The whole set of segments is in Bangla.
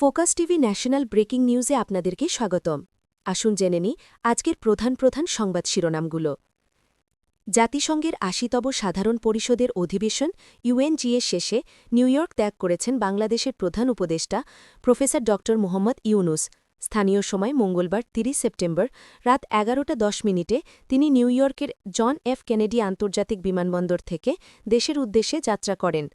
ফোকাস টিভি ন্যাশনাল ব্রেকিং নিউজে আপনাদেরকে স্বাগতম। আসুন জেনে নিই আজকের প্রধান সংবাদ শিরোনামগুলো। জাতিসংঘের ৮০তম সাধারণ পরিষদের অধিবেশন ইউএনজিএ শেষে নিউ ইয়র্ক ত্যাগ করেছেন বাংলাদেশের প্রধান উপদেষ্টা প্রফেসর ড মোহাম্মদ ইউনুস। স্থানীয় সময় মঙ্গলবার ৩০ সেপ্টেম্বর রাত ১১:১০ তিনি নিউ ইয়র্কের জন এফ কেনেডি আন্তর্জাতিক বিমানবন্দর থেকে দেশের উদ্দেশ্যে যাত্রা করেন।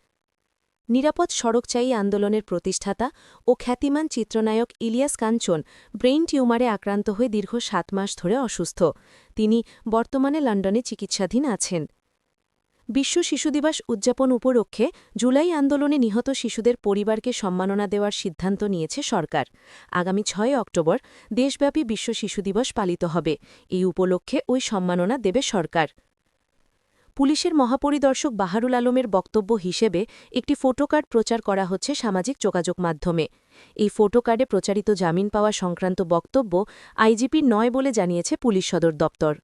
নিরাপদ সড়ক চাই আন্দোলনের প্রতিষ্ঠাতা ও খ্যাতিমান চিত্রনায়ক ইলিয়াস কাঞ্চন ব্রেইন টিউমারে আক্রান্ত হয়ে দীর্ঘ ৭ মাস ধরে অসুস্থ। তিনি বর্তমানে লন্ডনে চিকিৎসাধীন আছেন। বিশ্ব শিশু দিবস উদযাপন উপলক্ষে জুলাই আন্দোলনে নিহত শিশুদের পরিবারকে সম্মাননা দেওয়ার সিদ্ধান্ত নিয়েছে সরকার। আগামী ৬ অক্টোবর দেশব্যাপী বিশ্ব শিশু দিবস পালিত হবে। এই উপলক্ষে ওই সম্মাননা দেবে সরকার। পুলিশের মহাপরিদর্শক বাহারুল আলমের বক্তব্য হিসেবে একটি ফটোকার্ড প্রচার করা হচ্ছে সামাজিক যোগাযোগ মাধ্যমে। এই ফটোকার্ডে প্রচারিত জামিন পাওয়া সংক্রান্ত বক্তব্য আইজিপির নয় বলে জানিয়েছে পুলিশ সদর দপ্তর।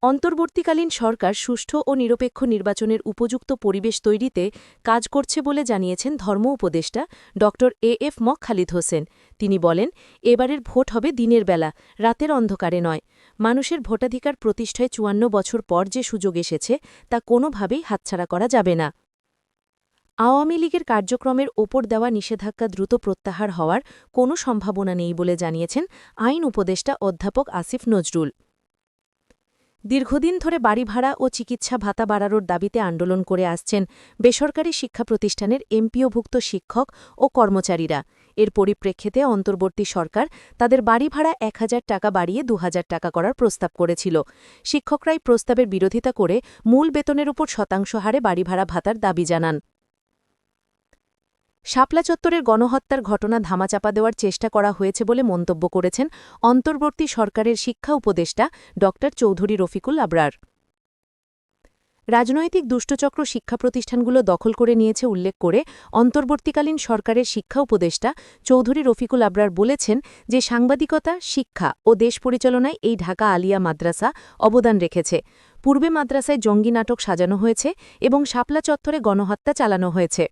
অন্তর্বর্তীকালীন সরকার সুষ্ঠু ও নিরপেক্ষ নির্বাচনের উপযুক্ত পরিবেশ তৈরিতে কাজ করছে বলে জানিয়েছেন ধর্ম উপদেষ্টা ড এএফ ম খালিদ হোসেন। তিনি বলেন, এবারের ভোট হবে দিনের বেলা, রাতের অন্ধকারে নয়। মানুষের ভোটাধিকার প্রতিষ্ঠায় ৫৪ বছর পর যে সুযোগ এসেছে তা কোনোভাবেই হাতছাড়া করা যাবে না। আওয়ামী লীগের কার্যক্রমের ওপর দেওয়া নিষেধাজ্ঞা দ্রুত প্রত্যাহার হওয়ার কোনো সম্ভাবনা নেই বলে জানিয়েছেন আইন উপদেষ্টা অধ্যাপক আসিফ নজরুল। দীর্ঘদিন ধরে বাড়ি ভাড়া ও চিকিৎসা ভাতা বাড়ানোর দাবিতে আন্দোলন করে আসছেন বেসরকারি শিক্ষা প্রতিষ্ঠানের এমপিওভুক্ত শিক্ষক ও কর্মচারীরা। এর পরিপ্রেক্ষিতে অন্তর্বর্তী সরকার তাদের বাড়ি ভাড়া ১,০০০ টাকা বাড়িয়ে ২,০০০ টাকা করার প্রস্তাব করেছিল। শিক্ষকরাই প্রস্তাবের বিরোধিতা করে মূল বেতনের উপর শতাংশ হারে বাড়ি ভাড়া ভাতার দাবি জানান। শাপলা চত্বরের গণহত্যার ঘটনা ধামাচাপা দেওয়ার চেষ্টা করা হয়েছে বলে মন্তব্য করেছেন অন্তর্বর্তী সরকারের শিক্ষা উপদেষ্টা ড চৌধুরী রফিকুল আবরার। রাজনৈতিক দুষ্টচক্র শিক্ষা প্রতিষ্ঠানগুলো দখল করে নিয়েছে উল্লেখ করে অন্তর্বর্তীকালীন সরকারের শিক্ষা উপদেষ্টা চৌধুরী রফিকুল আবরার বলেছেন যে সাংবাদিকতা, শিক্ষা ও দেশ পরিচালনায় এই ঢাকা আলিয়া মাদ্রাসা অবদান রেখেছে। পূর্বে মাদ্রাসায় জঙ্গি নাটক সাজানো হয়েছে এবং শাপলা চত্বরে গণহত্যা চালানো হয়েছে।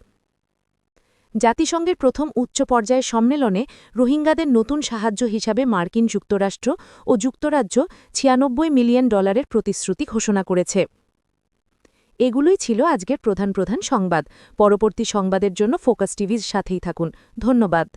জাতিসংঘের প্রথম উচ্চ পর্যায়ের সম্মেলনে রোহিঙ্গাদের নতুন সাহায্য হিসাবে মার্কিন যুক্তরাষ্ট্র ও যুক্তরাজ্য $৯৬ মিলিয়ন প্রতিশ্রুতি ঘোষণা করেছে। এগুলোই ছিল আজকের প্রধান সংবাদ। পরবর্তী সংবাদের জন্য ফোকাস টিভির সাথেই থাকুন। ধন্যবাদ।